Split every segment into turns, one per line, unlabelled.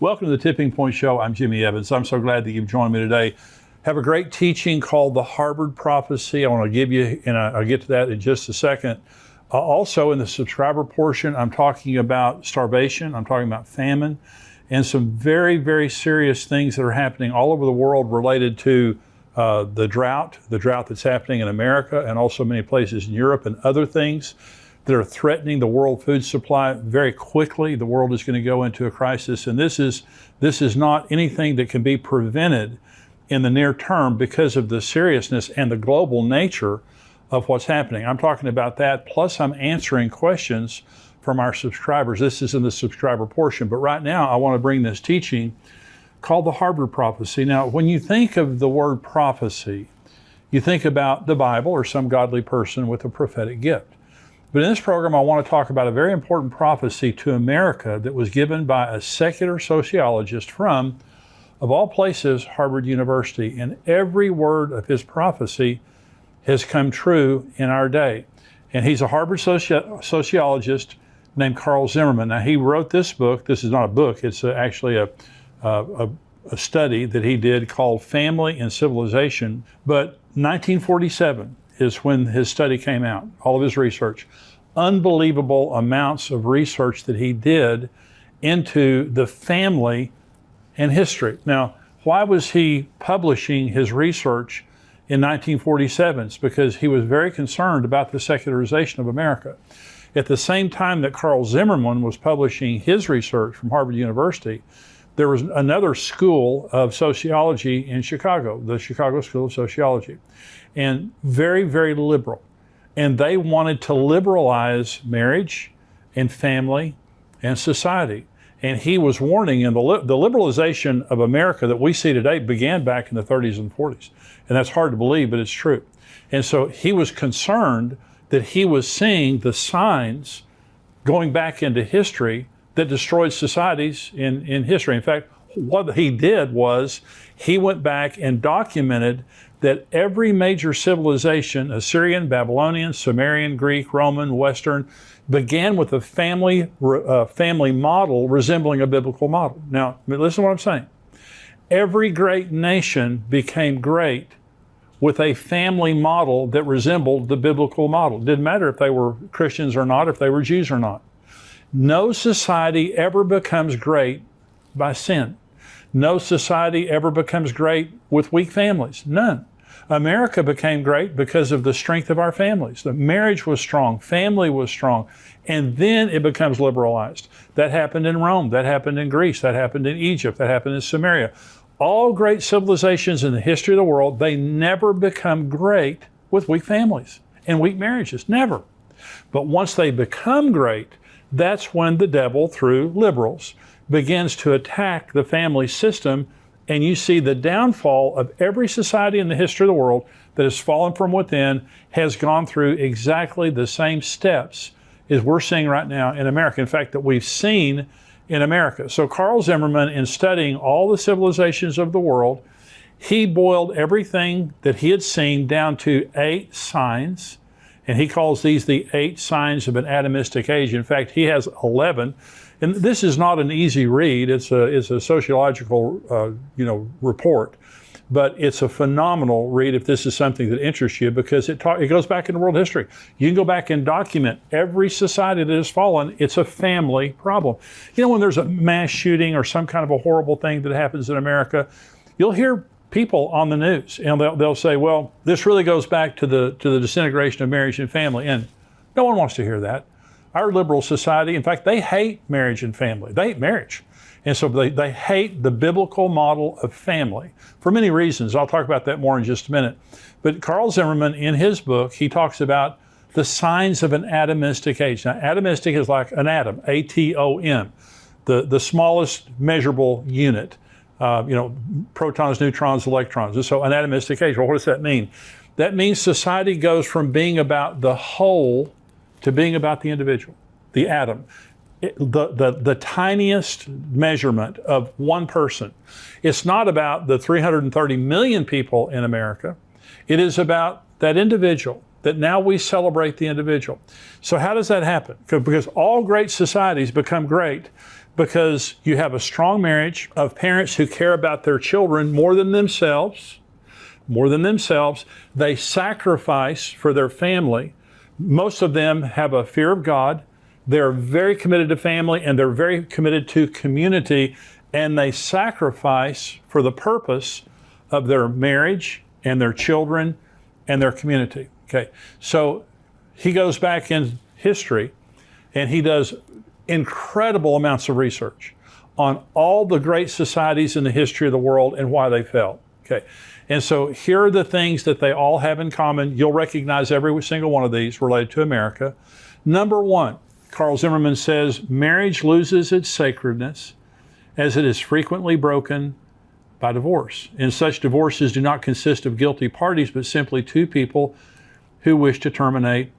Welcome to the Tipping Point Show. I'm Jimmy Evans. I'm so glad that you've joined me today. Have a great teaching called the Harvard Prophecy. I want to give you, and I'll get to that in just a second. Also, in the subscriber portion, I'm talking about starvation. I'm talking about famine and some very, very serious things that are happening all over the world related to the drought that's happening in America and also many places in Europe, and other things that are threatening the world food supply. Very quickly, the world is going to go into a crisis, and this is not anything that can be prevented in the near term because of the seriousness and the global nature of what's happening. I'm talking about that, plus I'm answering questions from our subscribers. This is in the subscriber portion, but right now I want to bring this teaching called the Harvard Prophecy. Now, when you think of the word prophecy, you think about the Bible or some godly person with a prophetic gift. But in this program, I want to talk about a very important prophecy to America that was given by a secular sociologist from, of all places, Harvard University. And every word of his prophecy has come true in our day. And he's a Harvard sociologist named Carl Zimmerman. Now, he wrote this book. This is not a book. It's actually a study that he did called Family and Civilization. But 1947 is when his study came out, all of his research. Unbelievable amounts of research that he did into the family and history. Now, why was he publishing his research in 1947? It's because he was very concerned about the secularization of America. At the same time that Carl Zimmerman was publishing his research from Harvard University, there was another school of sociology in Chicago, the Chicago School of Sociology, and very, very liberal. And they wanted to liberalize marriage and family and society. And he was warning, and the liberalization of America that we see today began back in the 30s and 40s. And that's hard to believe, but it's true. And so he was concerned that he was seeing the signs going back into history that destroyed societies in history. In fact, what he did was he went back and documented that every major civilization, Assyrian, Babylonian, Sumerian, Greek, Roman, Western, began with a family model resembling a biblical model. Now, listen to what I'm saying. Every great nation became great with a family model that resembled the biblical model. It didn't matter if they were Christians or not, if they were Jews or not. No society ever becomes great by sin. No society ever becomes great with weak families. None. America became great because of the strength of our families. The marriage was strong, family was strong, and then it becomes liberalized. That happened in Rome, that happened in Greece, that happened in Egypt, that happened in Samaria. All great civilizations in the history of the world, they never become great with weak families and weak marriages, never. But once they become great, that's when the devil, through liberals, begins to attack the family system, and you see the downfall of every society in the history of the world that has fallen from within has gone through exactly the same steps as we're seeing right now in America. In fact, that we've seen in America. So Carl Zimmerman, in studying all the civilizations of the world, he boiled everything that he had seen down to 8 signs, and he calls these the 8 signs of an atomistic age. In fact, he has 11. And this is not an easy read. It's a sociological report, but it's a phenomenal read if this is something that interests you, because it goes back into world history. You can go back and document every society that has fallen. It's a family problem. You know, when there's a mass shooting or some kind of a horrible thing that happens in America, you'll hear people on the news, and they'll say, "Well, this really goes back to the disintegration of marriage and family," and no one wants to hear that. Our liberal society, in fact, they hate marriage and family. They hate marriage. And so they hate the biblical model of family for many reasons. I'll talk about that more in just a minute. But Carl Zimmerman, in his book, he talks about the signs of an atomistic age. Now, atomistic is like an atom, A-T-O-M, the smallest measurable unit. Protons, neutrons, electrons. So an atomistic age. Well, what does that mean? That means society goes from being about the whole to being about the individual, the atom, the tiniest measurement of one person. It's not about the 330 million people in America. It is about that individual, that now we celebrate the individual. So how does that happen? Because all great societies become great because you have a strong marriage of parents who care about their children more than themselves. They sacrifice for their family. Most of them have a fear of God. They're very committed to family, and they're very committed to community, and they sacrifice for the purpose of their marriage and their children and their community. Okay, so he goes back in history and he does incredible amounts of research on all the great societies in the history of the world and why they fell. Okay, and so here are the things that they all have in common. You'll recognize every single one of these related to America. Number one, Carl Zimmerman says, marriage loses its sacredness as it is frequently broken by divorce. And such divorces do not consist of guilty parties, but simply two people who wish to terminate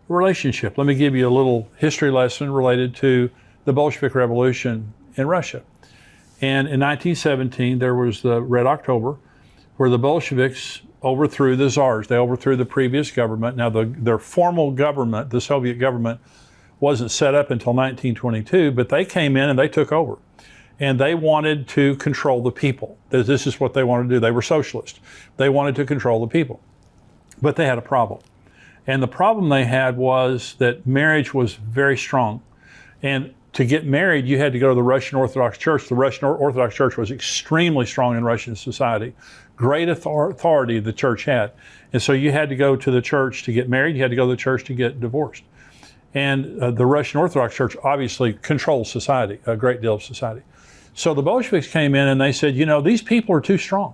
a relationship. Let me give you a little history lesson related to the Bolshevik Revolution in Russia. And in 1917, there was the Red October, where the Bolsheviks overthrew the czars. They overthrew the previous government. Now, their formal government, the Soviet government, wasn't set up until 1922, but they came in and they took over. And they wanted to control the people. This is what they wanted to do. They were socialist. They wanted to control the people. But they had a problem. And the problem they had was that marriage was very strong. And to get married, you had to go to the Russian Orthodox Church. The Russian Orthodox Church was extremely strong in Russian society. Great authority the church had. And so you had to go to the church to get married. You had to go to the church to get divorced. And the Russian Orthodox Church obviously controls society, a great deal of society. So the Bolsheviks came in and they said, you know, these people are too strong.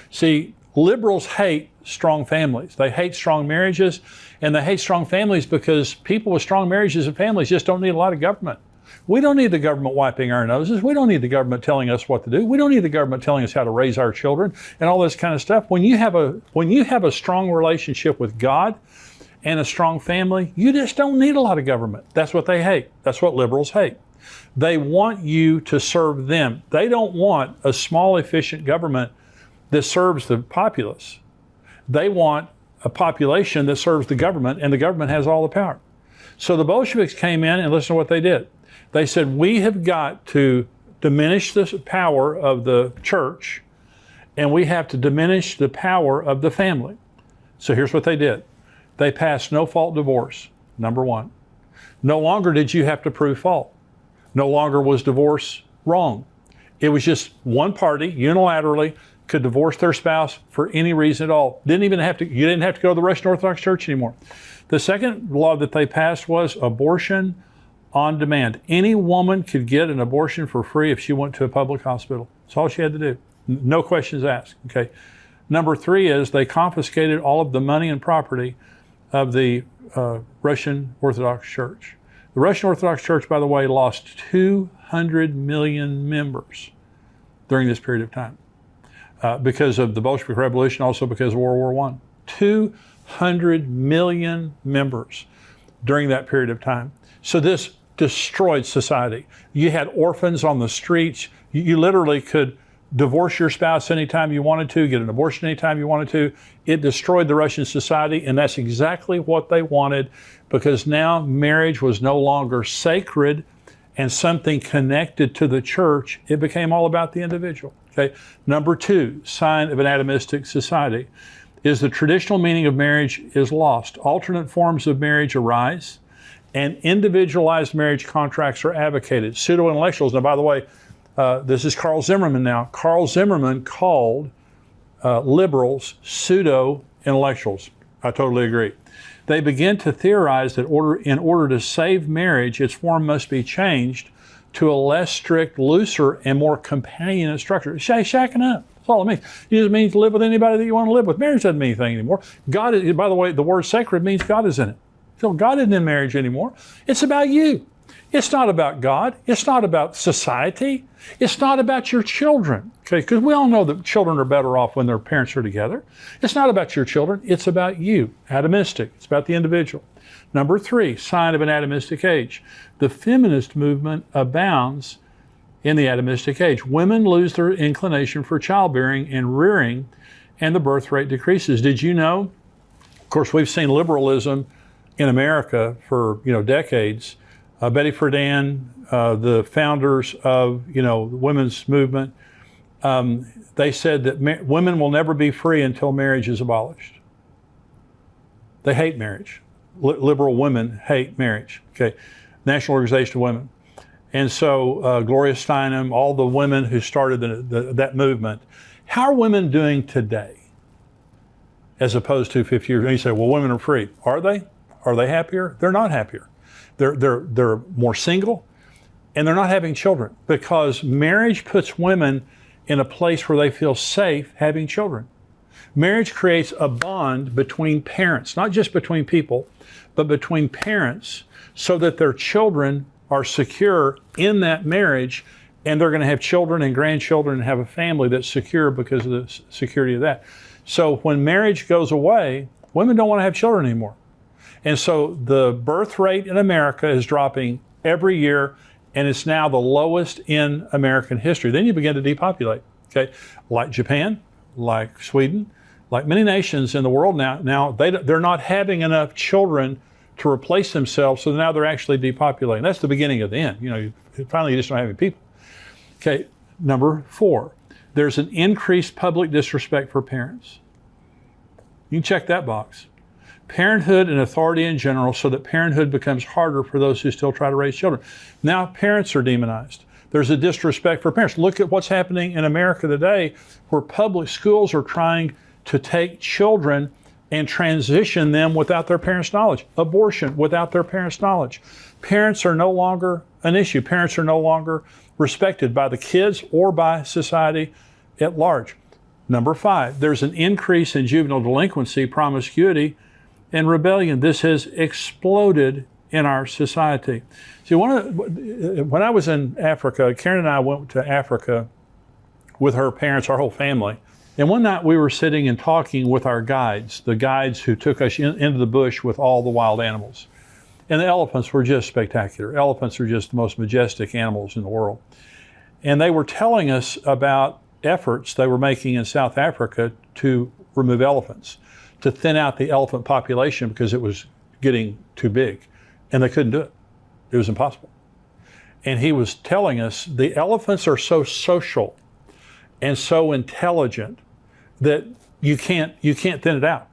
See, liberals hate strong families. They hate strong marriages, and they hate strong families because people with strong marriages and families just don't need a lot of government. We don't need the government wiping our noses. We don't need the government telling us what to do. We don't need the government telling us how to raise our children and all this kind of stuff. When you have a strong relationship with God and a strong family, you just don't need a lot of government. That's what they hate. That's what liberals hate. They want you to serve them. They don't want a small, efficient government that serves the populace. They want a population that serves the government, and the government has all the power. So the Bolsheviks came in and listen to what they did. They said, we have got to diminish the power of the church, and we have to diminish the power of the family. So here's what they did. They passed no-fault divorce, number one. No longer did you have to prove fault. No longer was divorce wrong. It was just one party unilaterally could divorce their spouse for any reason at all. You didn't have to go to the Russian Orthodox Church anymore. The second law that they passed was abortion on demand. Any woman could get an abortion for free if she went to a public hospital. That's all she had to do. No questions asked. Okay. Number three is they confiscated all of the money and property of the Russian Orthodox Church. The Russian Orthodox Church, by the way, lost 200 million members during this period of time because of the Bolshevik Revolution, also because of World War I. 200 million members during that period of time. So this destroyed society. You had orphans on the streets. You literally could divorce your spouse anytime you wanted to, get an abortion anytime you wanted to. It destroyed the Russian society, and that's exactly what they wanted, because now marriage was no longer sacred and something connected to the church. It became all about the individual. Okay. Number two, sign of an atomistic society, is the traditional meaning of marriage is lost. Alternate forms of marriage arise, and individualized marriage contracts are advocated. Pseudo-intellectuals, now by the way, this is Carl Zimmerman now. Carl Zimmerman called liberals pseudo-intellectuals. I totally agree. They begin to theorize that in order to save marriage, its form must be changed to a less strict, looser, and more companionate structure. Shacking up. That's all it means. It just means live with anybody that you want to live with. Marriage doesn't mean anything anymore. God is, by the way, the word sacred means God is in it. So God isn't in marriage anymore. It's about you. It's not about God. It's not about society. It's not about your children. Okay, because we all know that children are better off when their parents are together. It's not about your children. It's about you. Atomistic. It's about the individual. Number three, sign of an atomistic age. The feminist movement abounds in the atomistic age. Women lose their inclination for childbearing and rearing, and the birth rate decreases. Did you know? Of course, we've seen liberalism in America for decades. Betty Friedan, the founders of, the women's movement, they said that women will never be free until marriage is abolished. They hate marriage. Liberal women hate marriage. Okay, National Organization of Women. And so Gloria Steinem, all the women who started that movement, how are women doing today as opposed to 50 years ago? You say, well, women are free. Are they? Are they happier? They're not happier. They're more single, and they're not having children because marriage puts women in a place where they feel safe having children. Marriage creates a bond between parents, not just between people, but between parents, so that their children are secure in that marriage, and they're going to have children and grandchildren and have a family that's secure because of the security of that. So when marriage goes away, women don't want to have children anymore. And so the birth rate in America is dropping every year, and it's now the lowest in American history. Then you begin to depopulate, okay? Like Japan, like Sweden, like many nations in the world now they're not having enough children to replace themselves, so now they're actually depopulating. That's the beginning of the end. Finally you just don't have any people. Okay, number 4, there's an increased public disrespect for parents. You can check that box. Parenthood and authority in general, so that parenthood becomes harder for those who still try to raise children. Now parents are demonized. There's a disrespect for parents. Look at what's happening in America today, where public schools are trying to take children and transition them without their parents' knowledge. Abortion without their parents' knowledge. Parents are no longer an issue. Parents are no longer respected by the kids or by society at large. Number 5, there's an increase in juvenile delinquency, promiscuity, and rebellion. This has exploded in our society. See, when I was in Africa, Karen and I went to Africa with her parents, our whole family. And one night we were sitting and talking with our guides, the guides who took us into the bush with all the wild animals. And the elephants were just spectacular. Elephants are just the most majestic animals in the world. And they were telling us about efforts they were making in South Africa to remove elephants, to thin out the elephant population because it was getting too big. And they couldn't do it. It was impossible. And he was telling us the elephants are so social and so intelligent that you can't thin it out.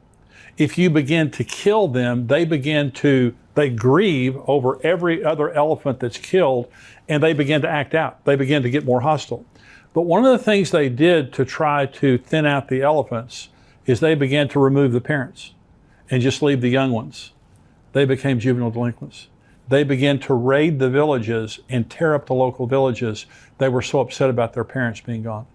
If you begin to kill them, they grieve over every other elephant that's killed, and they begin to act out. They begin to get more hostile. But one of the things they did to try to thin out the elephants is they began to remove the parents and just leave the young ones. They became juvenile delinquents. They began to raid the villages and tear up the local villages. They were so upset about their parents being gone.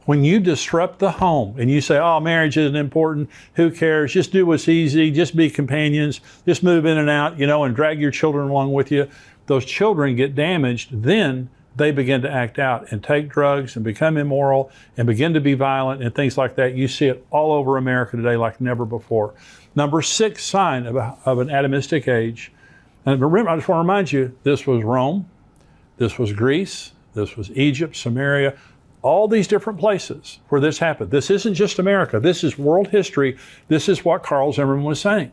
When you disrupt the home and you say, oh, marriage isn't important, who cares, just do what's easy, just be companions, just move in and out, and drag your children along with you, those children get damaged, then they begin to act out and take drugs and become immoral and begin to be violent and things like that. You see it all over America today like never before. Number 6 sign of an atomistic age. And remember, I just want to remind you, this was Rome, this was Greece, this was Egypt, Samaria, all these different places where this happened. This isn't just America. This is world history. This is what Carl Zimmerman was saying.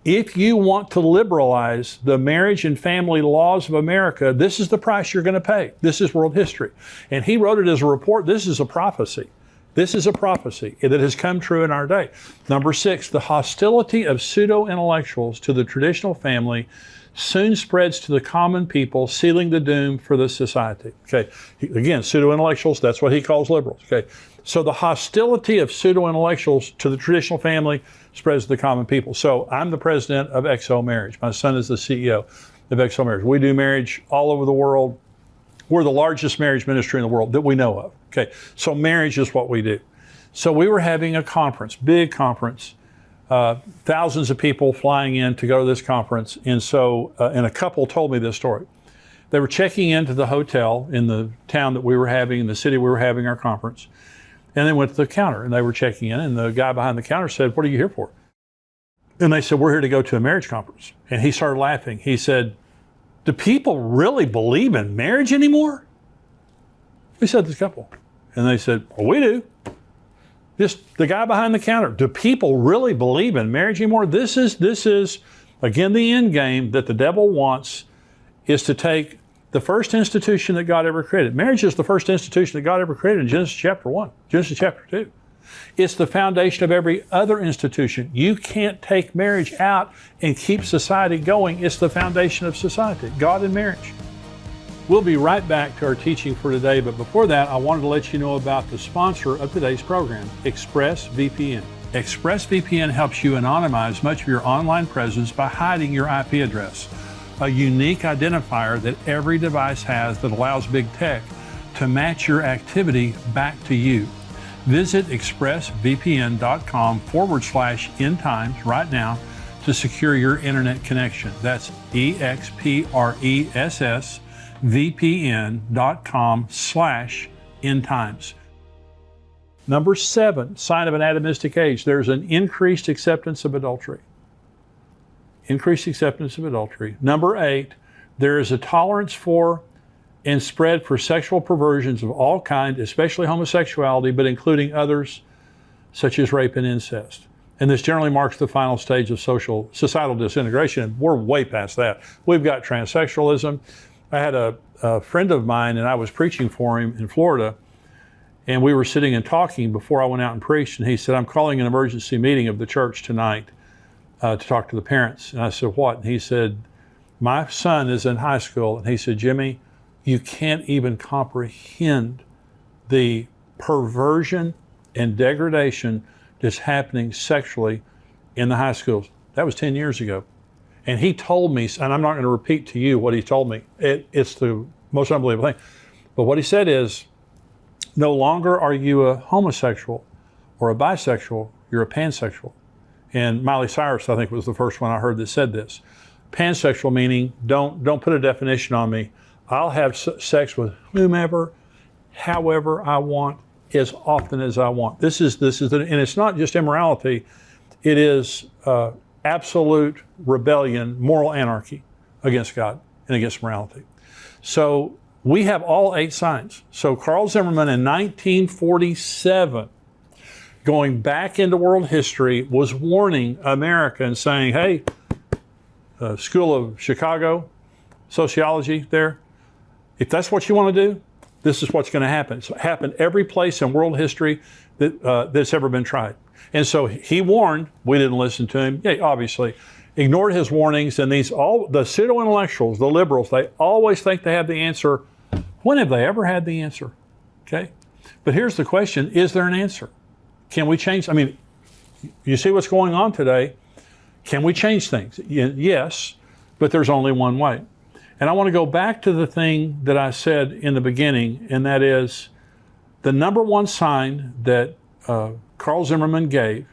If you want to liberalize the marriage and family laws of America, this is the price you're going to pay. This is world history. And he wrote it as a report. This is a prophecy. This is a prophecy that has come true in our day. Number 6, the hostility of pseudo-intellectuals to the traditional family soon spreads to the common people, sealing the doom for the society. Okay, again, pseudo-intellectuals, that's what he calls liberals. Okay, so the hostility of pseudo-intellectuals to the traditional family spreads to the common people. So I'm the president of XO Marriage. My son is the CEO of XO Marriage. We do marriage all over the world. We're the largest marriage ministry in the world that we know of. Okay, so marriage is what we do. So we were having a conference, big conference, thousands of people flying in to go to this conference. And so, and a couple told me this story. They were checking into the hotel in the town that we were having, in the city we were having our conference. And they went to the counter and they were checking in, and the guy behind the counter said, "What are you here for?" And they said, "We're here to go to a marriage conference." And he started laughing. He said, "Do people really believe in marriage anymore?" We said, "This couple." And they said, "Well, we do." Just the guy behind the counter. Do people really believe in marriage anymore? This is again, the end game that the devil wants is to take the first institution that God ever created. Marriage is the first institution that God ever created in Genesis chapter 1, Genesis chapter 2. It's the foundation of every other institution. You can't take marriage out and keep society going. It's the foundation of society, God and marriage. We'll be right back to our teaching for today, but before that, I wanted to let you know about the sponsor of today's program, ExpressVPN. ExpressVPN helps you anonymize much of your online presence by hiding your IP address, a unique identifier that every device has that allows big tech to match your activity back to you. Visit expressvpn.com/endtimes right now to secure your internet connection. That's expressvpn.com/endtimes. Number 7, sign of an atomistic age. There's an increased acceptance of adultery. Increased acceptance of adultery. Number 8, there is a tolerance for and spread for sexual perversions of all kinds, especially homosexuality, but including others such as rape and incest. And this generally marks the final stage of societal disintegration. And we're way past that. We've got transsexualism. I had a friend of mine, and I was preaching for him in Florida, and we were sitting and talking before I went out and preached, and he said, I'm calling an emergency meeting of the church tonight to talk to the parents. And I said, what? And he said, my son is in high school. And he said, Jimmy, you can't even comprehend the perversion and degradation that's happening sexually in the high schools. That was 10 years ago. And he told me, and I'm not going to repeat to you what he told me. It's the most unbelievable thing. But what he said is, no longer are you a homosexual or a bisexual, you're a pansexual. And Miley Cyrus, I think, was the first one I heard that said this. Pansexual meaning, don't put a definition on me. I'll have sex with whomever, however I want, as often as I want. This is and it's not just immorality, it is absolute rebellion, moral anarchy against God and against morality. So we have all 8 signs. So Carl Zimmerman in 1947, going back into world history, was warning America and saying, hey, School of Chicago, sociology there, if that's what you want to do, this is what's going to happen. It's happened every place in world history that's ever been tried. And so he warned, we didn't listen to him, obviously, ignored his warnings, and the pseudo-intellectuals, the liberals, they always think they have the answer. When have they ever had the answer? Okay? But here's the question, is there an answer? Can we change? I mean, you see what's going on today. Can we change things? Yes, but there's only one way. And I want to go back to the thing that I said in the beginning, and that is the number one sign that Carl Zimmerman gave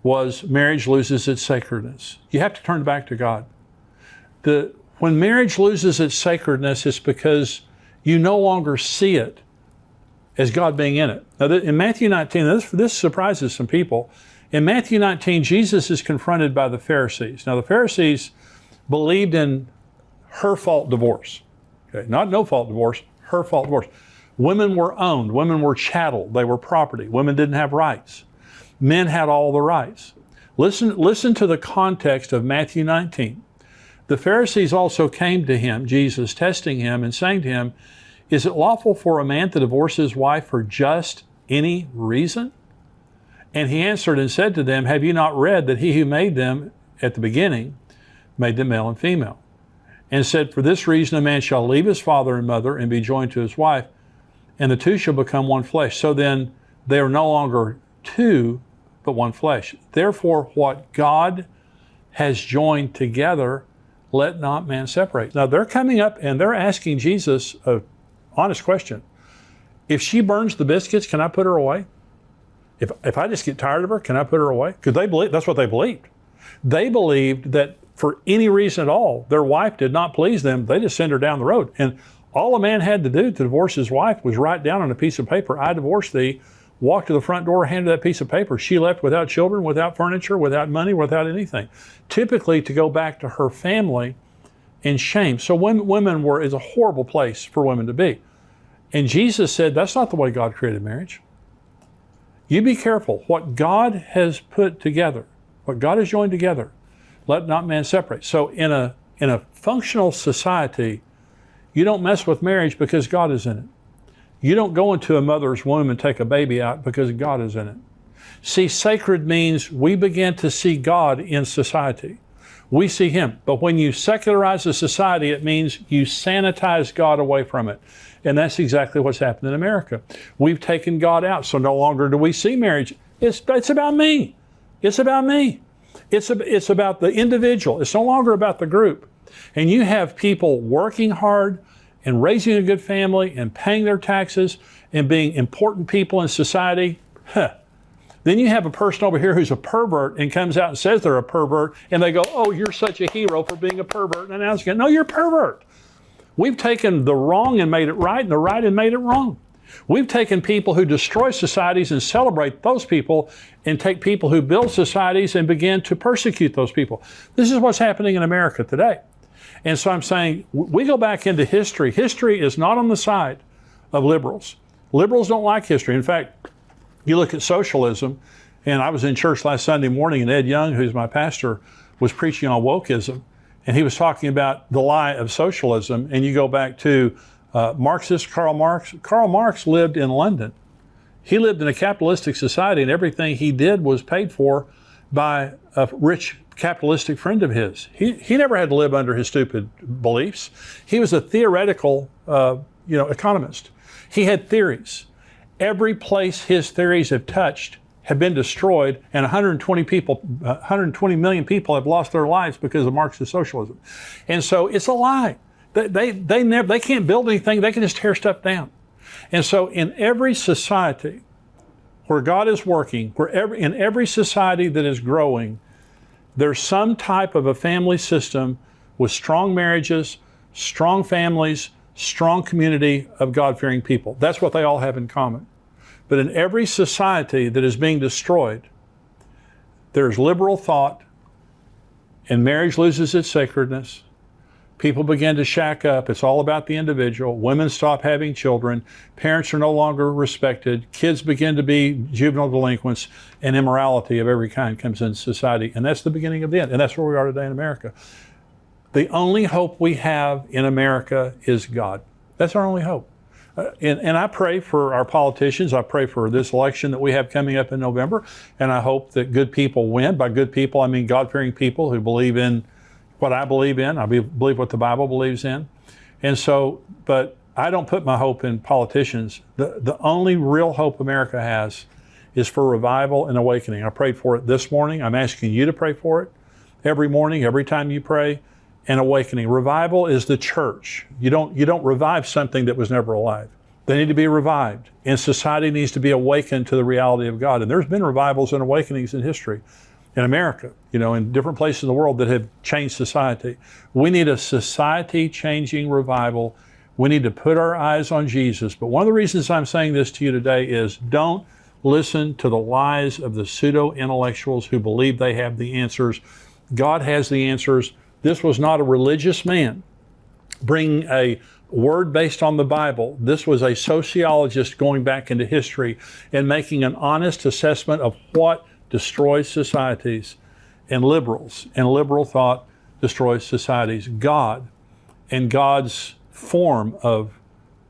was marriage loses its sacredness. You have to turn back to God. When marriage loses its sacredness, it's because you no longer see it as God being in it. Now, in Matthew 19, this surprises some people. In Matthew 19, Jesus is confronted by the Pharisees. Now, the Pharisees believed in her-fault divorce. Okay? Not no-fault divorce, her-fault divorce. Women were owned. Women were chattel. They were property. Women didn't have rights. Men had all the rights. Listen to the context of Matthew 19. The Pharisees also came to him, Jesus, testing him and saying to him, is it lawful for a man to divorce his wife for just any reason? And he answered and said to them, have you not read that he who made them at the beginning made them male and female? And said, for this reason a man shall leave his father and mother and be joined to his wife, and the two shall become one flesh. So then they are no longer two, but one flesh. Therefore, what God has joined together, let not man separate. Now they're coming up and they're asking Jesus an honest question. If she burns the biscuits, can I put her away? If I just get tired of her, can I put her away? Because that's what they believed. They believed that for any reason at all, their wife did not please them. They just sent her down the road. And all a man had to do to divorce his wife was write down on a piece of paper, I divorce thee, walk to the front door, hand her that piece of paper. She left without children, without furniture, without money, without anything. Typically to go back to her family in shame. So women is a horrible place for women to be. And Jesus said, that's not the way God created marriage. You be careful. What God has put together, what God has joined together, let not man separate. So in In a functional society, you don't mess with marriage because God is in it. You don't go into a mother's womb and take a baby out because God is in it. See, sacred means we begin to see God in society. We see Him. But when you secularize a society, it means you sanitize God away from it. And that's exactly what's happened in America. We've taken God out, so no longer do we see marriage. It's about me. It's about me. It's about the individual. It's no longer about the group. And you have people working hard and raising a good family and paying their taxes and being important people in society. Then you have a person over here who's a pervert and comes out and says they're a pervert, and they go, oh, you're such a hero for being a pervert. And I was going, no, you're a pervert. We've taken the wrong and made it right, and the right and made it wrong. We've taken people who destroy societies and celebrate those people, and take people who build societies and begin to persecute those people. This is what's happening in America today. And so I'm saying, we go back into history. History is not on the side of liberals. Liberals don't like history. In fact, you look at socialism, and I was in church last Sunday morning, and Ed Young, who's my pastor, was preaching on wokeism, and he was talking about the lie of socialism. And you go back to Marxist Karl Marx. Karl Marx lived in London. He lived in a capitalistic society, and everything he did was paid for by a rich capitalistic friend of his. He never had to live under his stupid beliefs. He was a theoretical economist. He had theories. Every place his theories have touched have been destroyed, and 120 million people have lost their lives because of Marxist socialism. And so it's a lie. They can't build anything. They can just tear stuff down. And so in every society where God is working, in every society that is growing, there's some type of a family system with strong marriages, strong families, strong community of God-fearing people. That's what they all have in common. But in every society that is being destroyed, there's liberal thought, and marriage loses its sacredness. People begin to shack up. It's all about the individual. Women stop having children. Parents are no longer respected. Kids begin to be juvenile delinquents, and immorality of every kind comes into society. And that's the beginning of the end. And that's where we are today in America. The only hope we have in America is God. That's our only hope. And I pray for our politicians. I pray for this election that we have coming up in November. And I hope that good people win. By good people, I mean God-fearing people who believe in what I believe in. I believe what the Bible believes in. And so, but I don't put my hope in politicians. The only real hope America has is for revival and awakening. I prayed for it this morning. I'm asking you to pray for it every morning, every time you pray. And awakening. Revival is the church. You don't revive something that was never alive. They need to be revived. And society needs to be awakened to the reality of God. And there's been revivals and awakenings in history in America, in different places in the world that have changed society. We need a society-changing revival. We need to put our eyes on Jesus. But one of the reasons I'm saying this to you today is don't listen to the lies of the pseudo-intellectuals who believe they have the answers. God has the answers. This was not a religious man bringing a word based on the Bible. This was a sociologist going back into history and making an honest assessment of what destroys societies. And liberals and liberal thought destroys societies. God and God's form of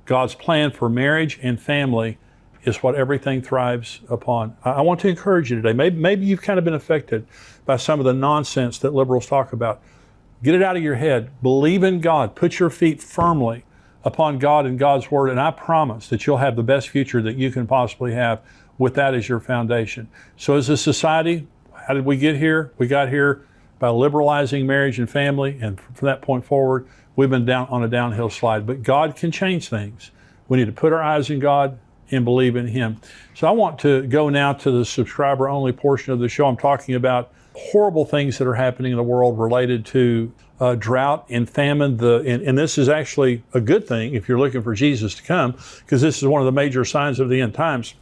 God's plan for marriage and family is what everything thrives upon. I want to encourage you today. Maybe you've kind of been affected by some of the nonsense that liberals talk about. Get it out of your head. Believe in God. Put your feet firmly upon God and God's Word, and I promise that you'll have the best future that you can possibly have with that as your foundation. So as a society, how did we get here? We got here by liberalizing marriage and family, and from that point forward, we've been down on a downhill slide. But God can change things. We need to put our eyes in God and believe in Him. So I want to go now to the subscriber-only portion of the show. I'm talking about horrible things that are happening in the world related to drought and famine. And this is actually a good thing if you're looking for Jesus to come, because this is one of the major signs of the end times.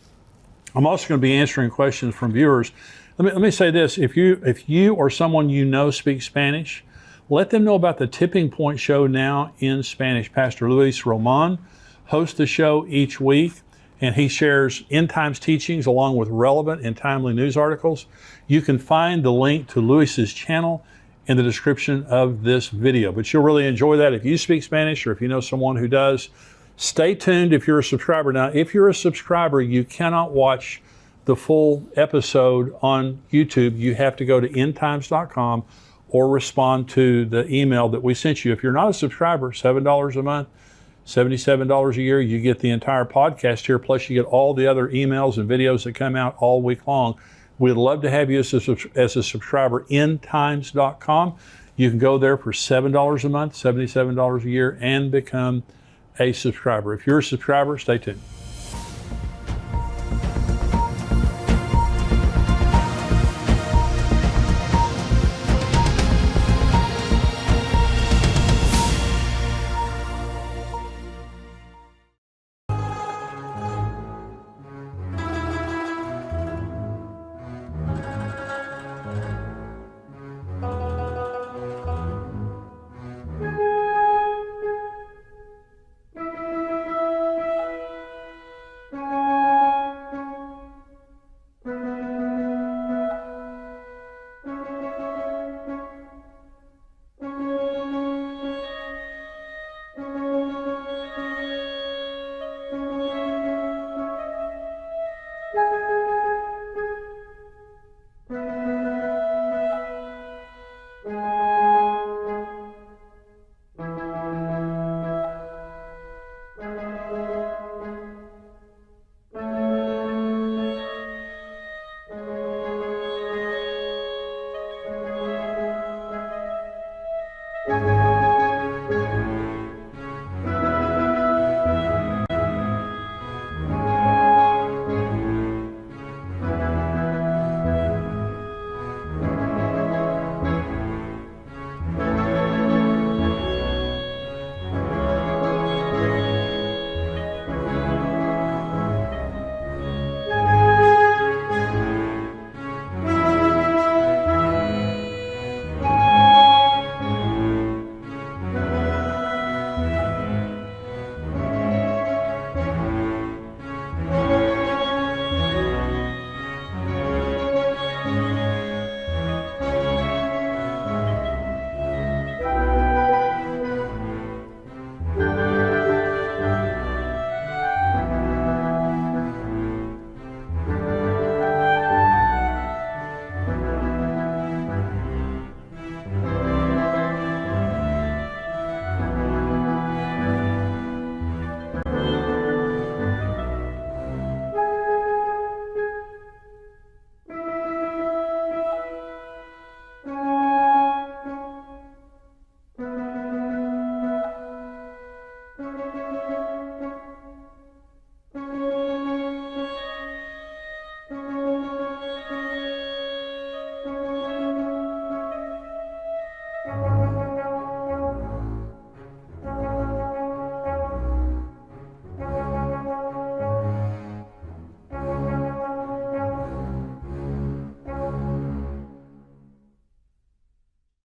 I'm also going to be answering questions from viewers. Let me say this. If you or someone you know speaks Spanish, let them know about the Tipping Point show now in Spanish. Pastor Luis Roman hosts the show each week, and he shares end times teachings along with relevant and timely news articles. You can find the link to Luis's channel in the description of this video. But you'll really enjoy that if you speak Spanish or if you know someone who does. Stay tuned if you're a subscriber. Now, if you're a subscriber, you cannot watch the full episode on YouTube. You have to go to endtimes.com or respond to the email that we sent you. If you're not a subscriber, $7 a month, $77 a year, you get the entire podcast here, plus you get all the other emails and videos that come out all week long. We'd love to have you as a subscriber. Endtimes.com. You can go there for $7 a month, $77 a year, and become a subscriber. If you're a subscriber, stay tuned.